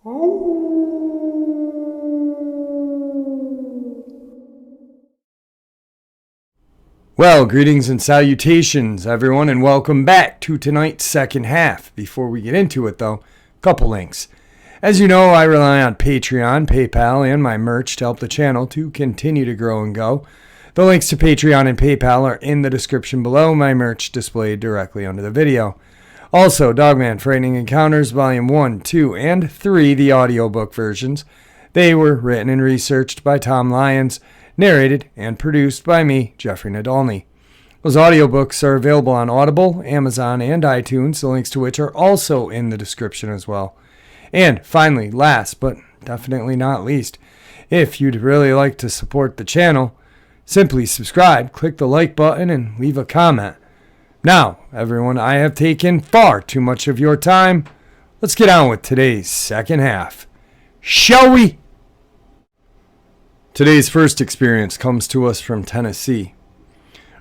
Well, greetings and salutations, everyone, and welcome back to tonight's second half. Before we get into it, though, a couple links. As you know, I rely on Patreon, PayPal, and my merch to help the channel to continue to grow and go. The links to Patreon and PayPal are in the description below, my merch displayed directly under the video. Also, Dogman Frightening Encounters Volume 1, 2, and 3, the audiobook versions. They were written and researched by Tom Lyons, narrated and produced by me, Jeffrey Nadolny. Those audiobooks are available on Audible, Amazon, and iTunes, the links to which are also in the description as well. And finally, last but definitely not least, if you'd really like to support the channel, simply subscribe, click the like button, and leave a comment. Now, everyone, I have taken far too much of your time. Let's get on with today's second half. Shall we? Today's first experience comes to us from Tennessee.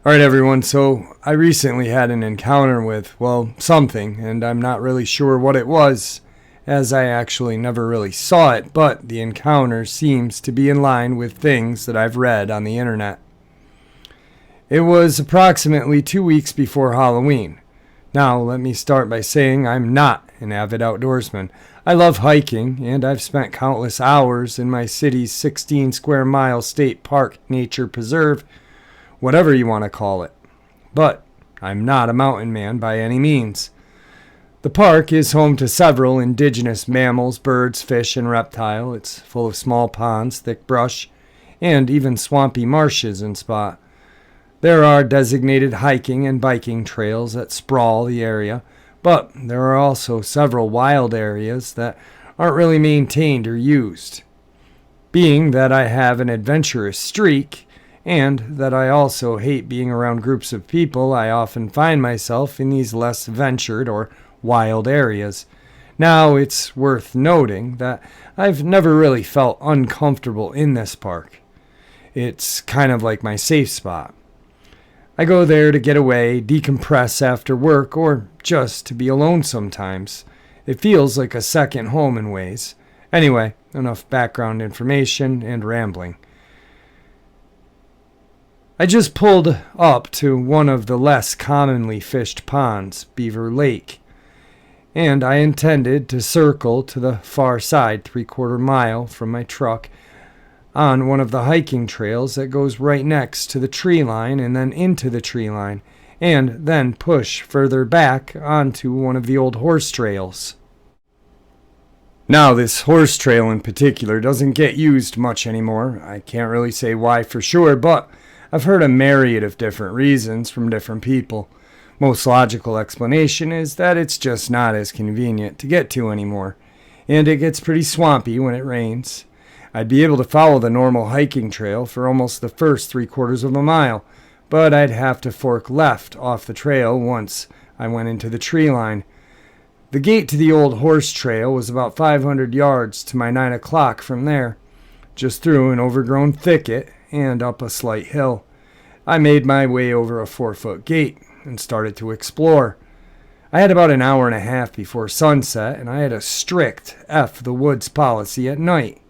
Alright everyone, so I recently had an encounter with, well, something, and I'm not really sure what it was, as I actually never really saw it, but the encounter seems to be in line with things that I've read on the internet. It was approximately 2 weeks before Halloween. Now, let me start by saying I'm not an avid outdoorsman. I love hiking, and I've spent countless hours in my city's 16 square mile state park nature preserve, whatever you want to call it. But I'm not a mountain man by any means. The park is home to several indigenous mammals, birds, fish, and reptile. It's full of small ponds, thick brush, and even swampy marshes in spot. There are designated hiking and biking trails that sprawl the area, but there are also several wild areas that aren't really maintained or used. Being that I have an adventurous streak, and that I also hate being around groups of people, I often find myself in these less ventured or wild areas. Now, it's worth noting that I've never really felt uncomfortable in this park. It's kind of like my safe spot. I go there to get away, decompress after work, or just to be alone sometimes. It feels like a second home in ways. Anyway, enough background information and rambling. I just pulled up to one of the less commonly fished ponds, Beaver Lake, and I intended to circle to the far side 3/4 mile from my truck on one of the hiking trails that goes right next to the tree line and then into the tree line, and then push further back onto one of the old horse trails. Now, this horse trail in particular doesn't get used much anymore. I can't really say why for sure, but I've heard a myriad of different reasons from different people. Most logical explanation is that it's just not as convenient to get to anymore, and it gets pretty swampy when it rains. I'd be able to follow the normal hiking trail for almost the first 3/4 of a mile, but I'd have to fork left off the trail once I went into the tree line. The gate to the old horse trail was about 500 yards to my 9 o'clock from there, just through an overgrown thicket and up a slight hill. I made my way over a 4-foot gate and started to explore. I had about an hour and a half before sunset, and I had a strict F the woods policy at night.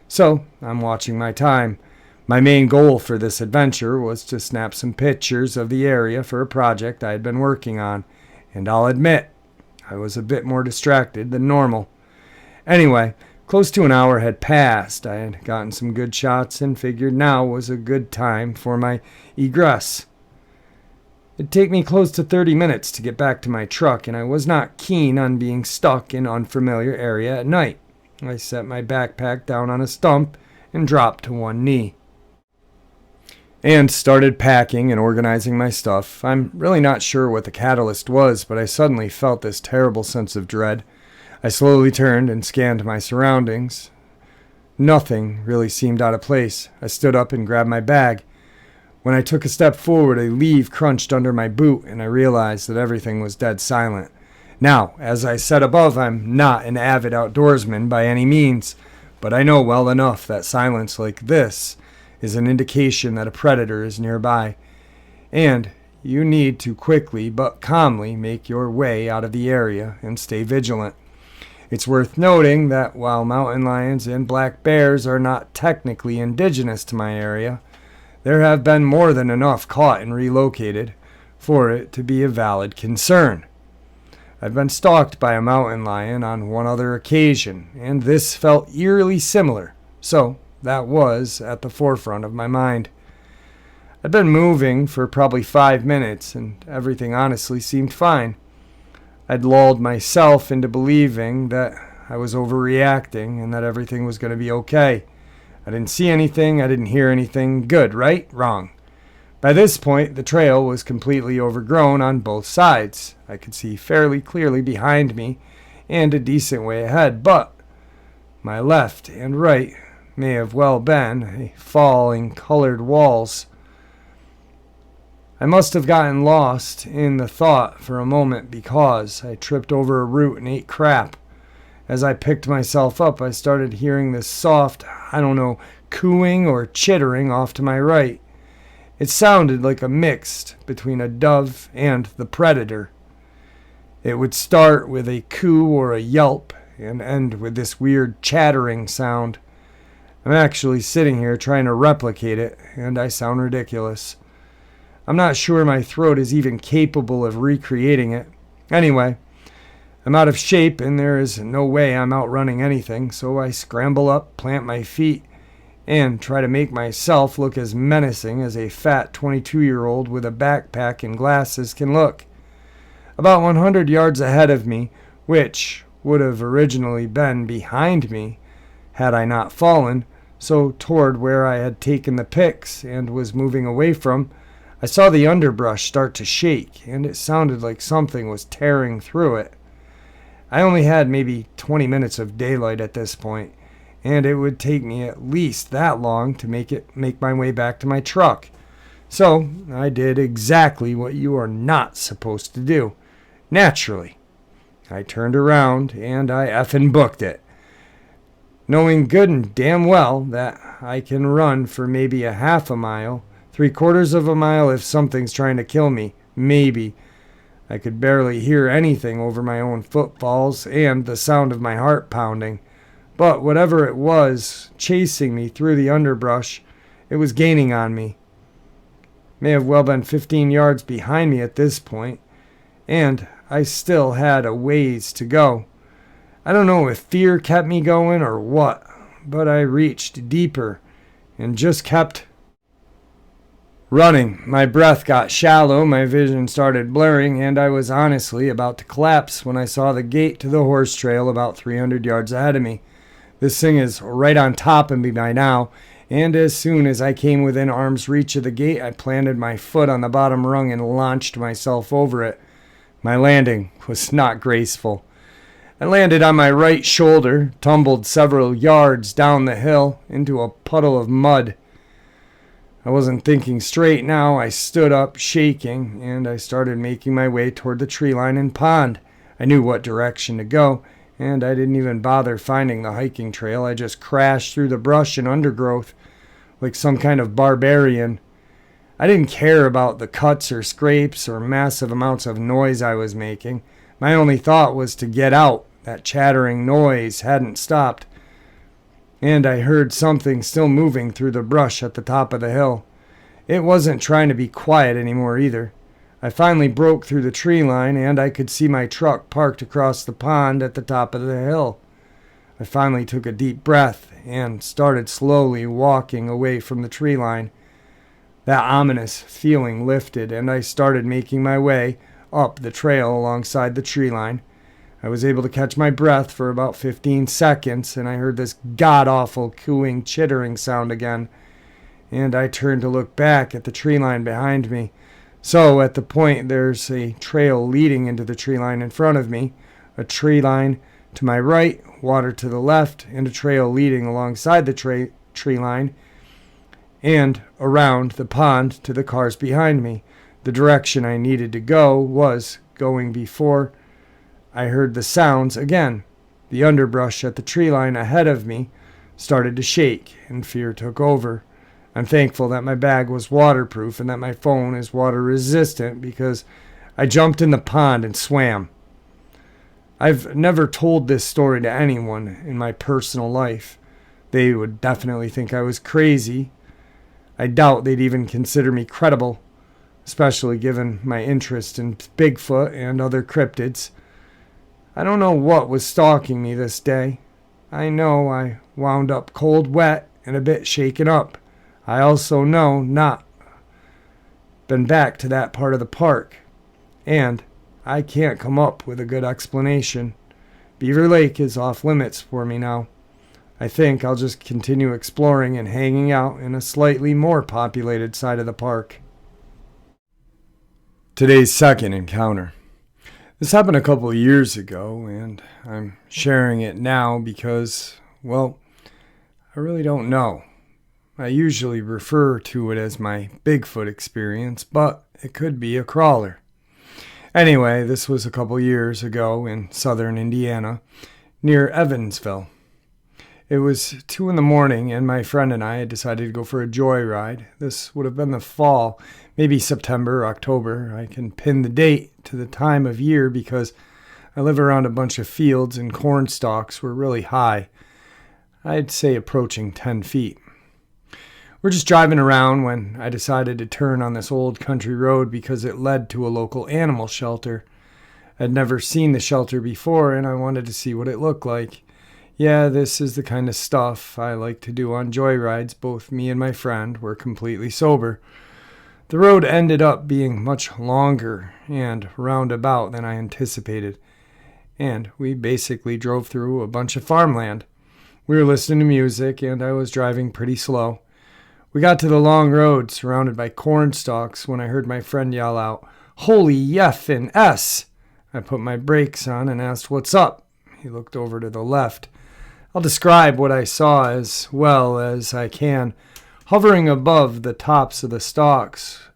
So, I'm watching my time. My main goal for this adventure was to snap some pictures of the area for a project I had been working on, and I'll admit, I was a bit more distracted than normal. Anyway, close to an hour had passed. I had gotten some good shots and figured now was a good time for my egress. It'd take me close to 30 minutes to get back to my truck, and I was not keen on being stuck in an unfamiliar area at night. I set my backpack down on a stump and dropped to one knee, and started packing and organizing my stuff. I'm really not sure what the catalyst was, but I suddenly felt this terrible sense of dread. I slowly turned and scanned my surroundings. Nothing really seemed out of place. I stood up and grabbed my bag. When I took a step forward, a leaf crunched under my boot, and I realized that everything was dead silent. Now, as I said above, I'm not an avid outdoorsman by any means, but I know well enough that silence like this is an indication that a predator is nearby, and you need to quickly but calmly make your way out of the area and stay vigilant. It's worth noting that while mountain lions and black bears are not technically indigenous to my area, there have been more than enough caught and relocated for it to be a valid concern. I've been stalked by a mountain lion on one other occasion, and this felt eerily similar, so that was at the forefront of my mind. I'd been moving for probably 5 minutes, and everything honestly seemed fine. I'd lulled myself into believing that I was overreacting and that everything was going to be okay. I didn't see anything, I didn't hear anything. Good, right? Wrong. By this point, the trail was completely overgrown on both sides. I could see fairly clearly behind me and a decent way ahead, but my left and right may have well been a falling colored walls. I must have gotten lost in the thought for a moment because I tripped over a root and ate crap. As I picked myself up, I started hearing this soft, cooing or chittering off to my right. It sounded like a mix between a dove and the predator. It would start with a coo or a yelp and end with this weird chattering sound. I'm actually sitting here trying to replicate it, and I sound ridiculous. I'm not sure my throat is even capable of recreating it. Anyway, I'm out of shape and there is no way I'm outrunning anything, so I scramble up, plant my feet, and try to make myself look as menacing as a fat 22-year-old with a backpack and glasses can look. About 100 yards ahead of me, which would have originally been behind me had I not fallen, so toward where I had taken the pics and was moving away from, I saw the underbrush start to shake, and it sounded like something was tearing through it. I only had maybe 20 minutes of daylight at this point, and it would take me at least that long to make my way back to my truck. So I did exactly what you are not supposed to do. Naturally, I turned around and I effing booked it. Knowing good and damn well that I can run for maybe a half a mile, 3/4 of a mile if something's trying to kill me, maybe. I could barely hear anything over my own footfalls and the sound of my heart pounding. But whatever it was chasing me through the underbrush, it was gaining on me. May have well been 15 yards behind me at this point, and I still had a ways to go. I don't know if fear kept me going or what, but I reached deeper and just kept running. My breath got shallow, my vision started blurring, and I was honestly about to collapse when I saw the gate to the horse trail about 300 yards ahead of me. This thing is right on top of me by now, and as soon as I came within arm's reach of the gate, I planted my foot on the bottom rung and launched myself over it. My landing was not graceful. I landed on my right shoulder, tumbled several yards down the hill into a puddle of mud. I wasn't thinking straight now. I stood up, shaking, and I started making my way toward the tree line and pond. I knew what direction to go, and I didn't even bother finding the hiking trail. I just crashed through the brush and undergrowth like some kind of barbarian. I didn't care about the cuts or scrapes or massive amounts of noise I was making. My only thought was to get out. That chattering noise hadn't stopped, and I heard something still moving through the brush at the top of the hill. It wasn't trying to be quiet anymore either. I finally broke through the tree line, and I could see my truck parked across the pond at the top of the hill. I finally took a deep breath and started slowly walking away from the tree line. That ominous feeling lifted, and I started making my way up the trail alongside the tree line. I was able to catch my breath for about 15 seconds, and I heard this god-awful cooing, chittering sound again, and I turned to look back at the tree line behind me. So, at the point, there's a trail leading into the tree line in front of me, a tree line to my right, water to the left, and a trail leading alongside the tree line and around the pond to the cars behind me. The direction I needed to go was going before I heard the sounds again. The underbrush at the tree line ahead of me started to shake, and fear took over. I'm thankful that my bag was waterproof and that my phone is water resistant because I jumped in the pond and swam. I've never told this story to anyone in my personal life. They would definitely think I was crazy. I doubt they'd even consider me credible, especially given my interest in Bigfoot and other cryptids. I don't know what was stalking me this day. I know I wound up cold, wet, and a bit shaken up. I also know not been back to that part of the park. And I can't come up with a good explanation. Beaver Lake is off limits for me now. I think I'll just continue exploring and hanging out in a slightly more populated side of the park. Today's second encounter. This happened a couple of years ago, and I'm sharing it now because, well, I really don't know. I usually refer to it as my Bigfoot experience, but it could be a crawler. Anyway, this was a couple years ago in southern Indiana, near Evansville. It was 2 a.m, and my friend and I had decided to go for a joyride. This would have been the fall, maybe September, October. I can pin the date to the time of year because I live around a bunch of fields and corn stalks were really high. I'd say approaching 10 feet. We're just driving around when I decided to turn on this old country road because it led to a local animal shelter. I'd never seen the shelter before, and I wanted to see what it looked like. Yeah, this is the kind of stuff I like to do on joyrides. Both me and my friend were completely sober. The road ended up being much longer and roundabout than I anticipated, and we basically drove through a bunch of farmland. We were listening to music, and I was driving pretty slow. We got to the long road surrounded by corn stalks when I heard my friend yell out, "Holy yeffin' S!" I put my brakes on and asked, "What's up?" He looked over to the left. I'll describe what I saw as well as I can. Hovering above the tops of the stalks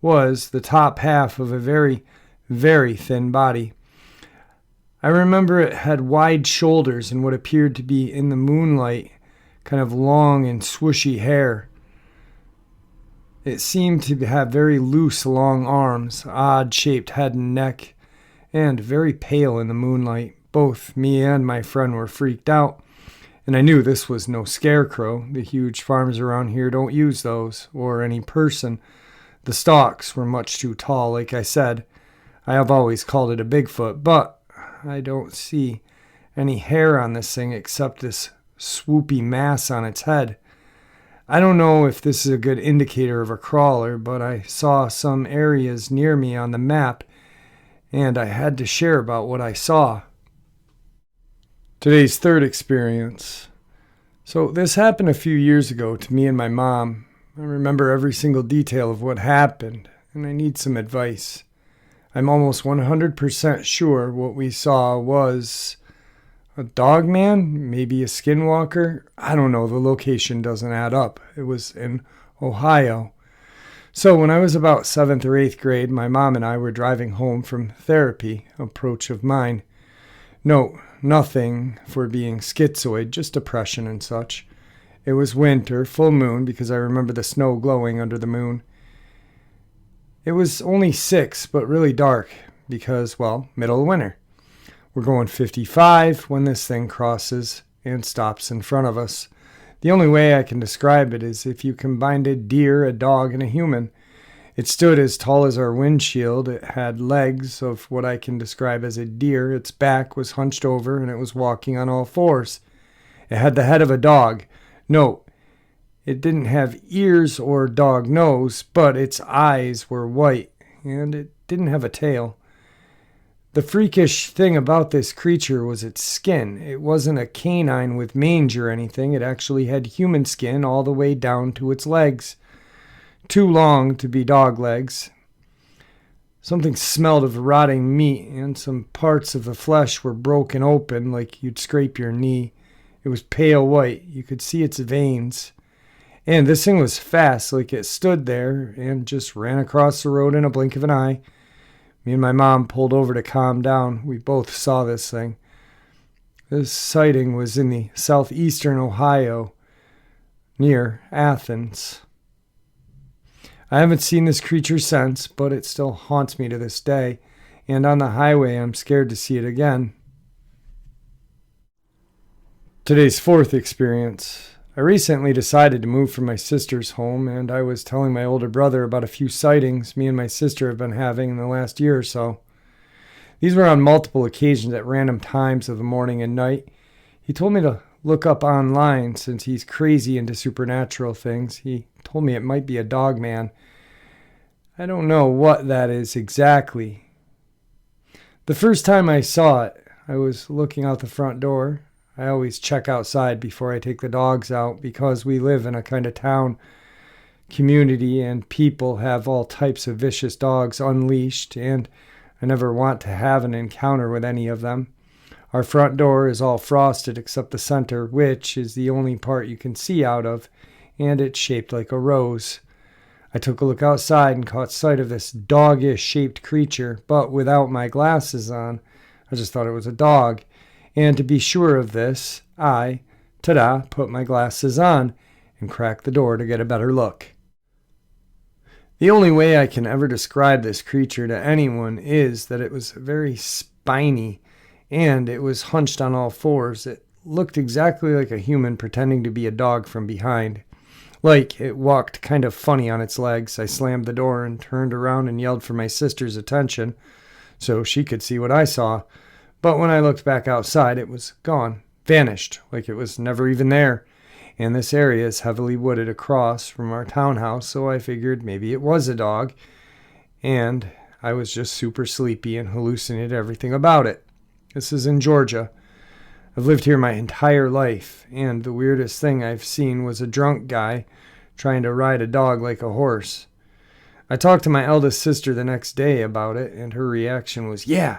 was the top half of a very, very thin body. I remember it had wide shoulders and what appeared to be, in the moonlight, kind of long and swooshy hair. It seemed to have very loose, long arms, odd-shaped head and neck, and very pale in the moonlight. Both me and my friend were freaked out, and I knew this was no scarecrow. The huge farms around here don't use those, or any person. The stalks were much too tall, like I said. I have always called it a Bigfoot, but I don't see any hair on this thing except this swoopy mass on its head. I don't know if this is a good indicator of a crawler, but I saw some areas near me on the map, and I had to share about what I saw. Today's third experience. So this happened a few years ago to me and my mom. I remember every single detail of what happened, and I need some advice. I'm almost 100% sure what we saw was a dogman, maybe a skinwalker. I don't know, the location doesn't add up. It was in Ohio. So when I was about 7th or 8th grade, my mom and I were driving home from therapy, approach of mine. No, nothing for being schizoid, just depression and such. It was winter, full moon, because I remember the snow glowing under the moon. It was only 6, but really dark, because, well, middle of winter. We're going 55 when this thing crosses and stops in front of us. The only way I can describe it is if you combined a deer, a dog, and a human. It stood as tall as our windshield. It had legs of what I can describe as a deer. Its back was hunched over, and it was walking on all fours. It had the head of a dog. Note, it didn't have ears or dog nose, but its eyes were white, and it didn't have a tail. The freakish thing about this creature was its skin. It wasn't a canine with mange or anything. It actually had human skin all the way down to its legs. Too long to be dog legs. Something smelled of rotting meat, and some parts of the flesh were broken open like you'd scrape your knee. It was pale white. You could see its veins. And this thing was fast, like it stood there and just ran across the road in a blink of an eye. Me and my mom pulled over to calm down. We both saw this thing. This sighting was in the southeastern Ohio, near Athens. I haven't seen this creature since, but it still haunts me to this day, and on the highway I'm scared to see it again. Today's fourth experience. I recently decided to move from my sister's home, and I was telling my older brother about a few sightings me and my sister have been having in the last year or so. These were on multiple occasions at random times of the morning and night. He told me to look up online since he's crazy into supernatural things. He told me it might be a Dogman. I don't know what that is exactly. The first time I saw it, I was looking out the front door. I always check outside before I take the dogs out because we live in a kind of town community and people have all types of vicious dogs unleashed, and I never want to have an encounter with any of them. Our front door is all frosted except the center, which is the only part you can see out of, and it's shaped like a rose. I took a look outside and caught sight of this doggish shaped creature, but without my glasses on. I just thought it was a dog. And to be sure of this, I, put my glasses on and cracked the door to get a better look. The only way I can ever describe this creature to anyone is that it was very spiny and it was hunched on all fours. It looked exactly like a human pretending to be a dog from behind. Like it walked kind of funny on its legs. I slammed the door and turned around and yelled for my sister's attention so she could see what I saw. But when I looked back outside, it was gone, vanished, like it was never even there. And this area is heavily wooded across from our townhouse, so I figured maybe it was a dog. And I was just super sleepy and hallucinated everything about it. This is in Georgia. I've lived here my entire life, and the weirdest thing I've seen was a drunk guy trying to ride a dog like a horse. I talked to my eldest sister the next day about it, and her reaction was, "Yeah,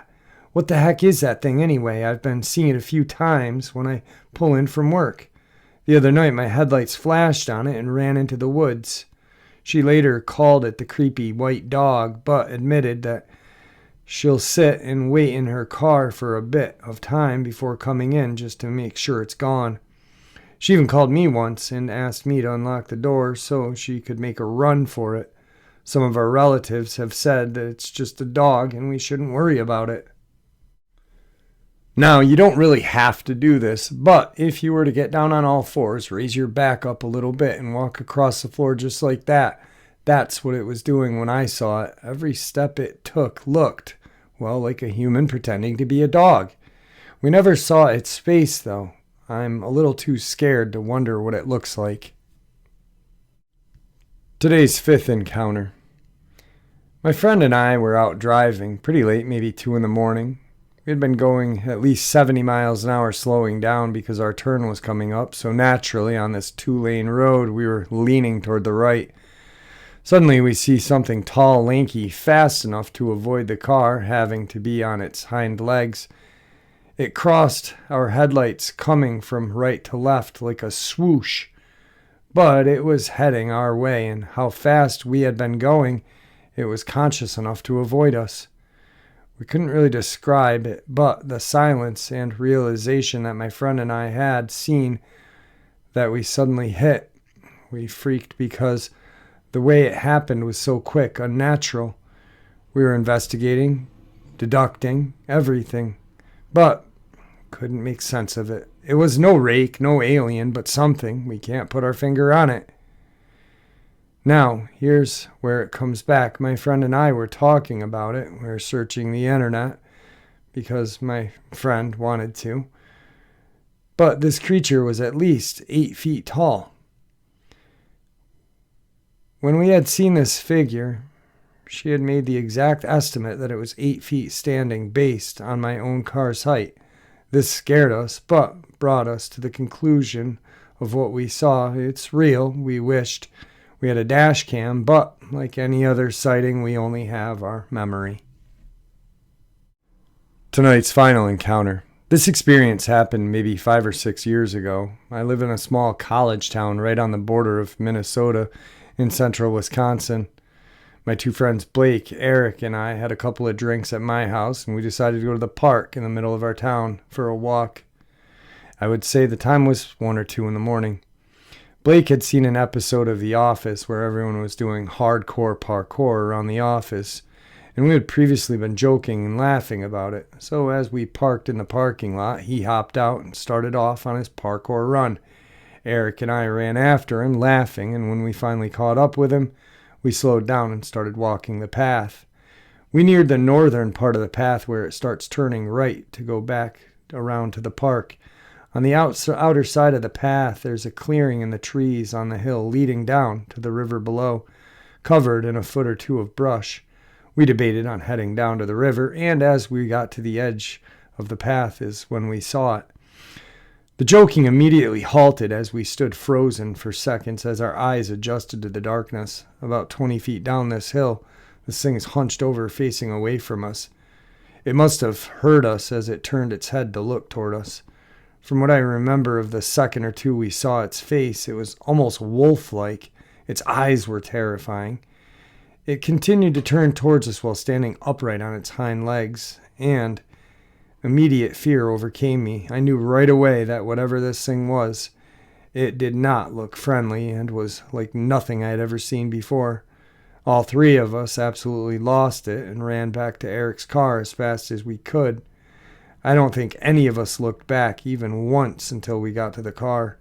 what the heck is that thing anyway? I've been seeing it a few times when I pull in from work. The other night my headlights flashed on it and ran into the woods." She later called it the creepy white dog, but admitted that she'll sit and wait in her car for a bit of time before coming in just to make sure it's gone. She even called me once and asked me to unlock the door so she could make a run for it. Some of our relatives have said that it's just a dog and we shouldn't worry about it. Now, you don't really have to do this, but if you were to get down on all fours, raise your back up a little bit and walk across the floor just like that, that's what it was doing when I saw it. Every step it took looked, well, like a human pretending to be a dog. We never saw its face, though. I'm a little too scared to wonder what it looks like. Today's fifth encounter. My friend and I were out driving pretty late, maybe 2 in the morning. We had been going at least 70 miles an hour, slowing down because our turn was coming up, so naturally on this 2-lane road we were leaning toward the right. Suddenly we see something tall, lanky, fast enough to avoid the car having to be on its hind legs. It crossed our headlights coming from right to left like a swoosh, but it was heading our way, and how fast we had been going, it was conscious enough to avoid us. We couldn't really describe it, but the silence and realization that my friend and I had seen that we suddenly hit. We freaked because the way it happened was so quick, unnatural. We were investigating, deducting, everything, but couldn't make sense of it. It was no rake, no alien, but something. We can't put our finger on it. Now, here's where it comes back. My friend and I were talking about it. We were searching the internet because my friend wanted to. But this creature was at least 8 feet tall. When we had seen this figure, she had made the exact estimate that it was 8 feet standing based on my own car's height. This scared us, but brought us to the conclusion of what we saw. It's real. We wished we had a dash cam, but like any other sighting, we only have our memory. Tonight's final encounter. This experience happened maybe 5 or 6 years ago. I live in a small college town right on the border of Minnesota in central Wisconsin. My 2 friends, Blake, Eric, and I had a couple of drinks at my house, and we decided to go to the park in the middle of our town for a walk. I would say the time was 1 or 2 in the morning. Blake had seen an episode of The Office where everyone was doing hardcore parkour around the office, and we had previously been joking and laughing about it. So as we parked in the parking lot, he hopped out and started off on his parkour run. Eric and I ran after him, laughing, and when we finally caught up with him, we slowed down and started walking the path. We neared the northern part of the path where it starts turning right to go back around to the park. On the outer side of the path, there's a clearing in the trees on the hill leading down to the river below, covered in a foot or two of brush. We debated on heading down to the river, and as we got to the edge of the path is when we saw it. The joking immediately halted as we stood frozen for seconds as our eyes adjusted to the darkness. About 20 feet down this hill, this thing is hunched over, facing away from us. It must have heard us as it turned its head to look toward us. From what I remember of the second or two we saw its face, it was almost wolf-like. Its eyes were terrifying. It continued to turn towards us while standing upright on its hind legs, and immediate fear overcame me. I knew right away that whatever this thing was, it did not look friendly and was like nothing I had ever seen before. All three of us absolutely lost it and ran back to Eric's car as fast as we could. I don't think any of us looked back even once until we got to the car.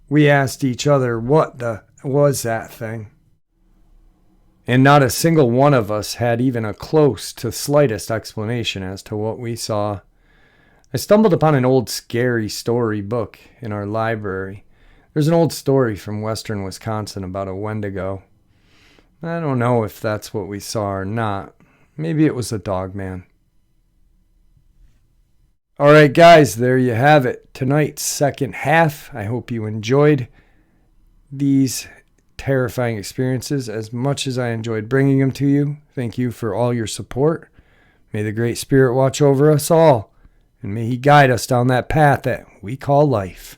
We asked each other what the was that thing, and not a single one of us had even a close to slightest explanation as to what we saw. I stumbled upon an old scary story book in our library. There's an old story from western Wisconsin about a Wendigo. I don't know if that's what we saw or not. Maybe it was a Dogman. All right, guys, there you have it. Tonight's second half. I hope you enjoyed these terrifying experiences as much as I enjoyed bringing them to you. Thank you for all your support. May the Great Spirit watch over us all, and may He guide us down that path that we call life.